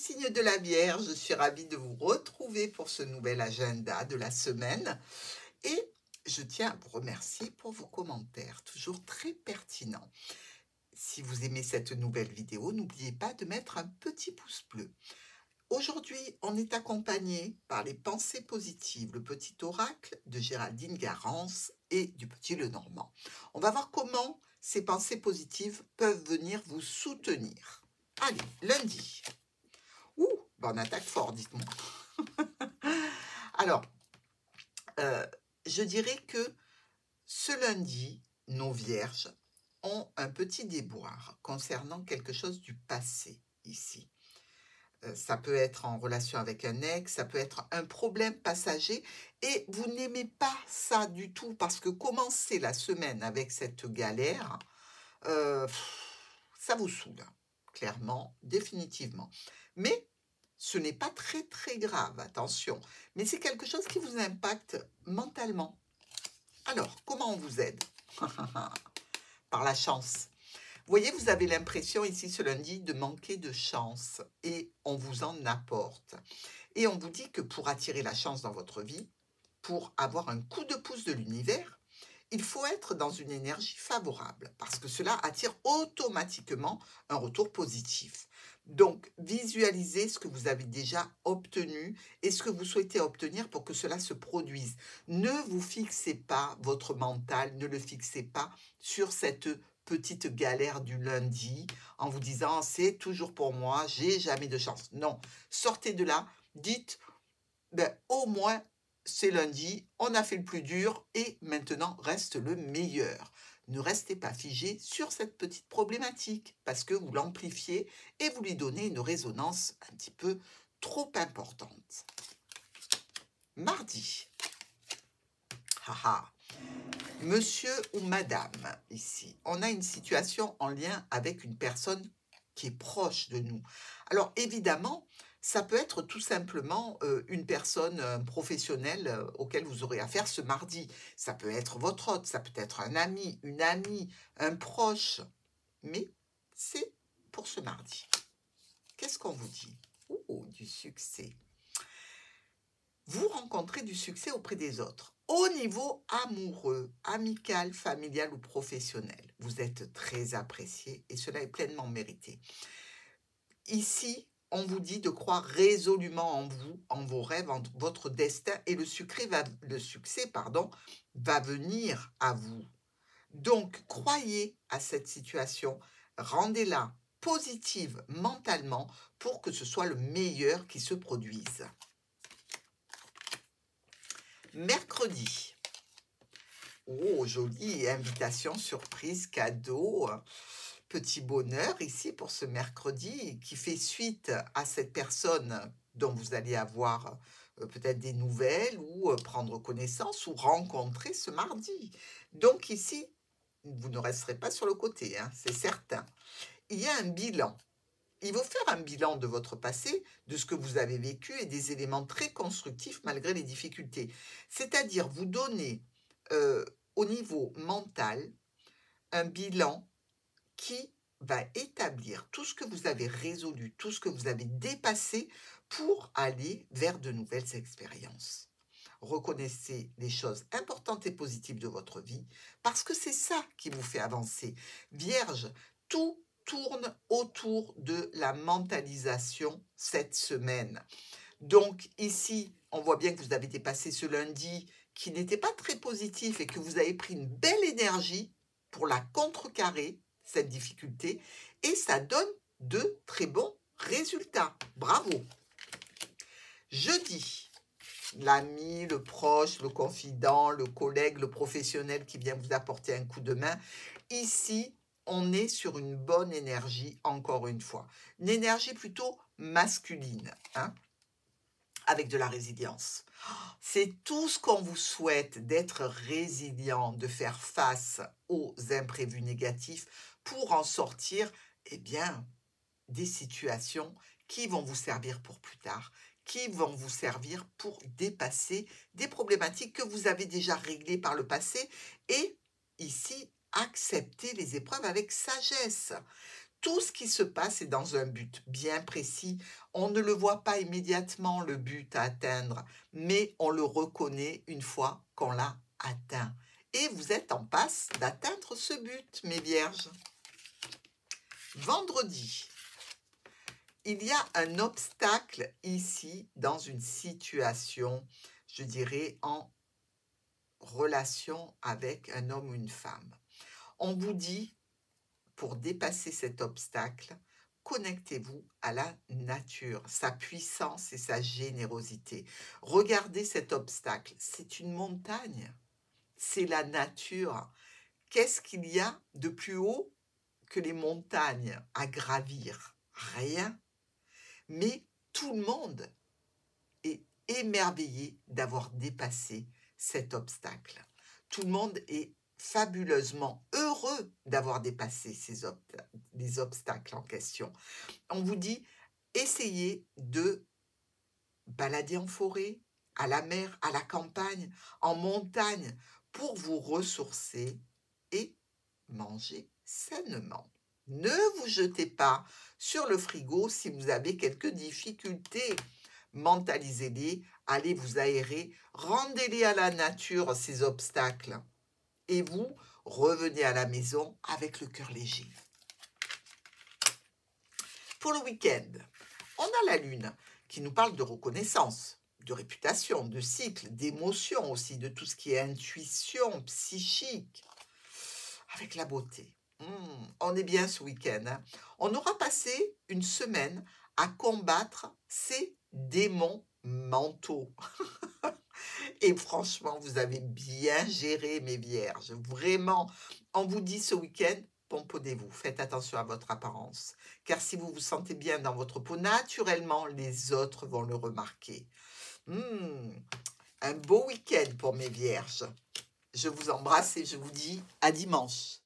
signe de la Vierge, je suis ravie de vous retrouver pour ce nouvel agenda de la semaine et je tiens à vous remercier pour vos commentaires, toujours très pertinents. Si vous aimez cette nouvelle vidéo, n'oubliez pas de mettre un petit pouce bleu. Aujourd'hui, on est accompagné par les pensées positives, le petit oracle de Géraldine Garance et du petit Lenormand. On va voir comment ces pensées positives peuvent venir vous soutenir. Allez, lundi. Ouh, ben on attaque fort, dites-moi. Alors, je dirais que ce lundi, nos vierges ont un petit déboire concernant quelque chose du passé ici. Ça peut être en relation avec un ex, ça peut être un problème passager et vous n'aimez pas ça du tout parce que commencer la semaine avec cette galère, euh, ça vous saoule, clairement, définitivement. Mais ce n'est pas très très grave, attention, mais c'est quelque chose qui vous impacte mentalement. Alors, comment on vous aide? Par la chance. Vous voyez, vous avez l'impression ici ce lundi de manquer de chance et on vous en apporte. Et on vous dit que pour attirer la chance dans votre vie, pour avoir un coup de pouce de l'univers, il faut être dans une énergie favorable parce que cela attire automatiquement un retour positif. Donc, visualisez ce que vous avez déjà obtenu et ce que vous souhaitez obtenir pour que cela se produise. Ne vous fixez pas votre mental, ne le fixez pas sur cette petite galère du lundi en vous disant c'est toujours pour moi, j'ai jamais de chance. Non, sortez de là, dites ben, au moins c'est lundi, on a fait le plus dur et maintenant reste le meilleur. Ne restez pas figé sur cette petite problématique parce que vous l'amplifiez et vous lui donnez une résonance un petit peu trop importante. Mardi. Haha. Monsieur ou madame, ici, on a une situation en lien avec une personne qui est proche de nous. Alors évidemment, ça peut être tout simplement une personne professionnelle auquel vous aurez affaire ce mardi. Ça peut être votre hôte, ça peut être un ami, une amie, un proche. Mais c'est pour ce mardi. Qu'est-ce qu'on vous dit? Oh, du succès. Vous rencontrez du succès auprès des autres. Au niveau amoureux, amical, familial ou professionnel, vous êtes très apprécié et cela est pleinement mérité. Ici, on vous dit de croire résolument en vous, en vos rêves, en votre destin et le succès va venir à vous. Donc, croyez à cette situation, rendez-la positive mentalement pour que ce soit le meilleur qui se produise. Mercredi. Oh, jolie invitation, surprise, cadeau, petit bonheur ici pour ce mercredi qui fait suite à cette personne dont vous allez avoir peut-être des nouvelles ou prendre connaissance ou rencontrer ce mardi. Donc ici, vous ne resterez pas sur le côté, hein, c'est certain. Il y a un bilan. Il faut faire un bilan de votre passé, de ce que vous avez vécu et des éléments très constructifs malgré les difficultés. C'est-à-dire vous donner au niveau mental un bilan qui va établir tout ce que vous avez résolu, tout ce que vous avez dépassé pour aller vers de nouvelles expériences. Reconnaissez les choses importantes et positives de votre vie parce que c'est ça qui vous fait avancer. Vierge, tout tourne autour de la mentalisation cette semaine. Donc ici, on voit bien que vous avez dépassé ce lundi qui n'était pas très positif et que vous avez pris une belle énergie pour la contrecarrer, cette difficulté, et ça donne de très bons résultats. Bravo! Jeudi, l'ami, le proche, le confident, le collègue, le professionnel qui vient vous apporter un coup de main. Ici, on est sur une bonne énergie, encore une fois. Une énergie plutôt masculine, hein, avec de la résilience. C'est tout ce qu'on vous souhaite, d'être résilient, de faire face aux imprévus négatifs pour en sortir, eh bien, des situations qui vont vous servir pour plus tard, qui vont vous servir pour dépasser des problématiques que vous avez déjà réglées par le passé et ici, accepter les épreuves avec sagesse. Tout ce qui se passe est dans un but bien précis. On ne le voit pas immédiatement, le but à atteindre, mais on le reconnaît une fois qu'on l'a atteint. Et vous êtes en passe d'atteindre ce but, mes vierges. Vendredi, il y a un obstacle ici dans une situation, je dirais, en relation avec un homme ou une femme. On vous dit, pour dépasser cet obstacle, connectez-vous à la nature, sa puissance et sa générosité. Regardez cet obstacle, c'est une montagne, c'est la nature. Qu'est-ce qu'il y a de plus haut que les montagnes à gravir? Rien. Mais tout le monde est émerveillé d'avoir dépassé cet obstacle. Tout le monde est fabuleusement heureux d'avoir dépassé les obstacles en question. On vous dit, essayez de balader en forêt, à la mer, à la campagne, en montagne, pour vous ressourcer et manger sainement. Ne vous jetez pas sur le frigo si vous avez quelques difficultés. Mentalisez-les, allez vous aérer, rendez-les à la nature, ces obstacles. Et vous, revenez à la maison avec le cœur léger. Pour le week-end, on a la lune qui nous parle de reconnaissance, de réputation, de cycle, d'émotion aussi, de tout ce qui est intuition, psychique, avec la beauté. On est bien ce week-end. Hein. On aura passé une semaine à combattre ces démons mentaux. Et franchement, vous avez bien géré, mes vierges. Vraiment, on vous dit ce week-end, pomponnez-vous, faites attention à votre apparence. Car si vous vous sentez bien dans votre peau, naturellement, les autres vont le remarquer. Un beau week-end pour mes vierges. Je vous embrasse et je vous dis à dimanche.